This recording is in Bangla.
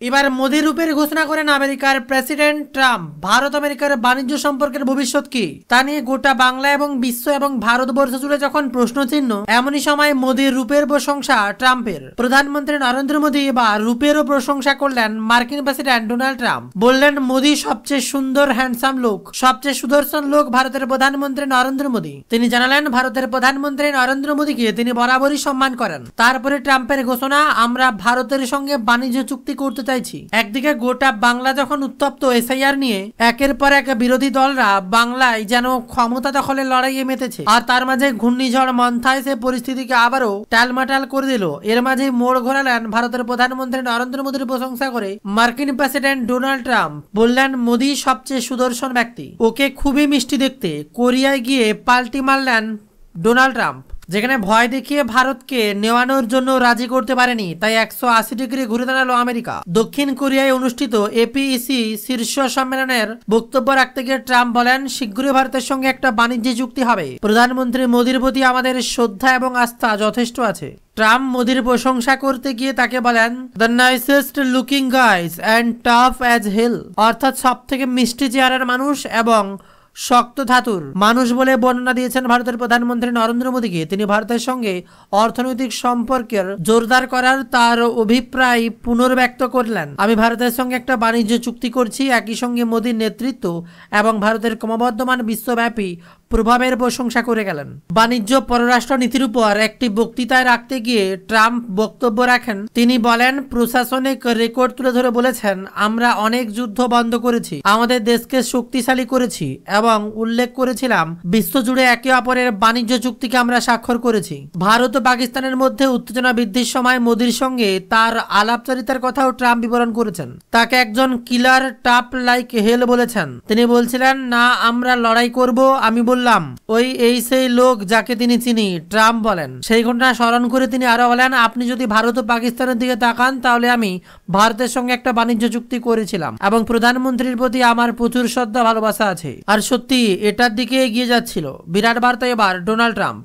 এবার মোদি রূপের ঘোষণা করেন আমেরিকার প্রেসিডেন্ট ট্রাম্প। ভারত আমেরিকার বাণিজ্য সম্পর্কের ভবিষ্যৎ কি তা নিয়ে গোটা বাংলা এবং বিশ্ব এবং ভারতবর্ষ জুড়ে যখন প্রশ্নচিহ্ন, এমনই সময় মোদির রূপের প্রশংসা ট্রাম্পের। প্রধানমন্ত্রী নরেন্দ্র মোদী এবার রূপেরও প্রশংসা করলেন মার্কিন প্রেসিডেন্ট ডোনাল্ড ট্রাম্প। বললেন, মোদি সবচেয়ে সুন্দর হ্যান্ডসাম লোক, সবচেয়ে সুদর্শন লোক ভারতের প্রধানমন্ত্রী নরেন্দ্র মোদী। তিনি জানালেন, ভারতের প্রধানমন্ত্রী নরেন্দ্র মোদীকে তিনি বরাবরই সম্মান করেন। তারপরে ট্রাম্পের ঘোষণা, আমরা ভারতের সঙ্গে বাণিজ্য চুক্তি করতে চাইছি। একদিকে গোটা বাংলা যখন উত্তপ্ত এসআইআর নিয়ে, একের পর এক বিরোধী দলরা বাংলায় যেন ক্ষমতা দখলের লড়াইয়ে মেতেছে, আর তার মাঝে ঘূর্ণিঝড় মন্থা এসে পরিস্থিতিকে আবারও টালমাটাল করে দিল। এর মাঝে মোড় ঘোরালেন ভারতের প্রধানমন্ত্রী নরেন্দ্র মোদীর প্রশংসা করে মার্কিন প্রেসিডেন্ট ডোনাল্ড ট্রাম্প। বললেন, মোদী সবচেয়ে সুদর্শন ব্যক্তি, ওকে খুবই মিষ্টি দেখতে। কোরিয়ায় গিয়ে পাল্টি মারলেন ডোনাল্ড ট্রাম্প, যেখানে ভয় দেখিয়ে ভারতকে নেওয়ানোর জন্য রাজি করতে পারেনি, তাই 180 ডিগ্রি ঘুরে দাঁড়ালো আমেরিকা। দক্ষিণ কোরিয়ায় অনুষ্ঠিত এপিইসি শীর্ষ সম্মেলনের বক্তব্য রাখতে গিয়ে ট্রাম্প বলেন, শীঘ্রই ভারতের সঙ্গে একটা বাণিজ্য চুক্তি হবে। প্রধানমন্ত্রী মোদীর প্রতি আমাদের শ্রদ্ধা এবং আস্থা যথেষ্ট আছে। ট্রাম্প মোদীর প্রশংসা করতে গিয়ে তাকে বলেন, the nicest looking guys and tough as hell, অর্থাৎ সব থেকে মিষ্টি চেহারার মানুষ এবং শক্ত ধাতুর মানুষ বলে বর্ণনা দিয়েছেন ভারতের প্রধানমন্ত্রী নরেন্দ্র মোদীকে। তিনি ভারতের সঙ্গে অর্থনৈতিক সম্পর্কের জোরদার করার তার অভিপ্রায় পুনর্ব্যক্ত করলেন। আমি ভারতের সঙ্গে একটা বাণিজ্য চুক্তি করছি। একই সঙ্গে মোদীর নেতৃত্ব এবং ভারতের ক্রমবর্ধমান বিশ্বব্যাপী প্রভাবের প্রশংসা করে গেলেন। বাণিজ্য পররাষ্ট্র নীতির উপর একটি বক্তৃতায় রাখতে গিয়ে ট্রাম্প বক্তব্য রাখেন। তিনি বলেন, প্রশাসনিক রেকর্ড তুলে ধরে বলেছেন, আমরা অনেক যুদ্ধ বন্ধ করেছি, আমাদের দেশকে শক্তিশালী করেছি এবং উল্লেখ করেছিলাম বিশ্বজুড়ে একে অপরের বাণিজ্য চুক্তিকে আমরা স্বাক্ষর করেছি। ভারত ও পাকিস্তানের মধ্যে উত্তেজনা বৃদ্ধির সময় মোদীর সঙ্গে তার আলাপচারিতার কথাও ট্রাম্প বিবরণ করেছেন। তাকে একজন কিলার টাপ লাইক হেল বলেছেন। তিনি বলছিলেন, না আমরা লড়াই করব। আমি বললাম, ওই এই সেই লোক যাকে তিনি চিনি। ট্রাম্প বলেন, সেই ঘটনা স্মরণ করে তিনি আরো বলেন, আপনি যদি ভারত ও পাকিস্তানের দিকে তাকান তাহলে আমি ভারতের সঙ্গে একটা বাণিজ্য চুক্তি করেছিলাম এবং প্রধানমন্ত্রীর প্রতি আমার প্রচুর শ্রদ্ধা ভালোবাসা আছে। আর সত্যি এটার দিকে এগিয়ে যাচ্ছিল। বিরাট বার্তা এবার ডোনাল্ড ট্রাম্প।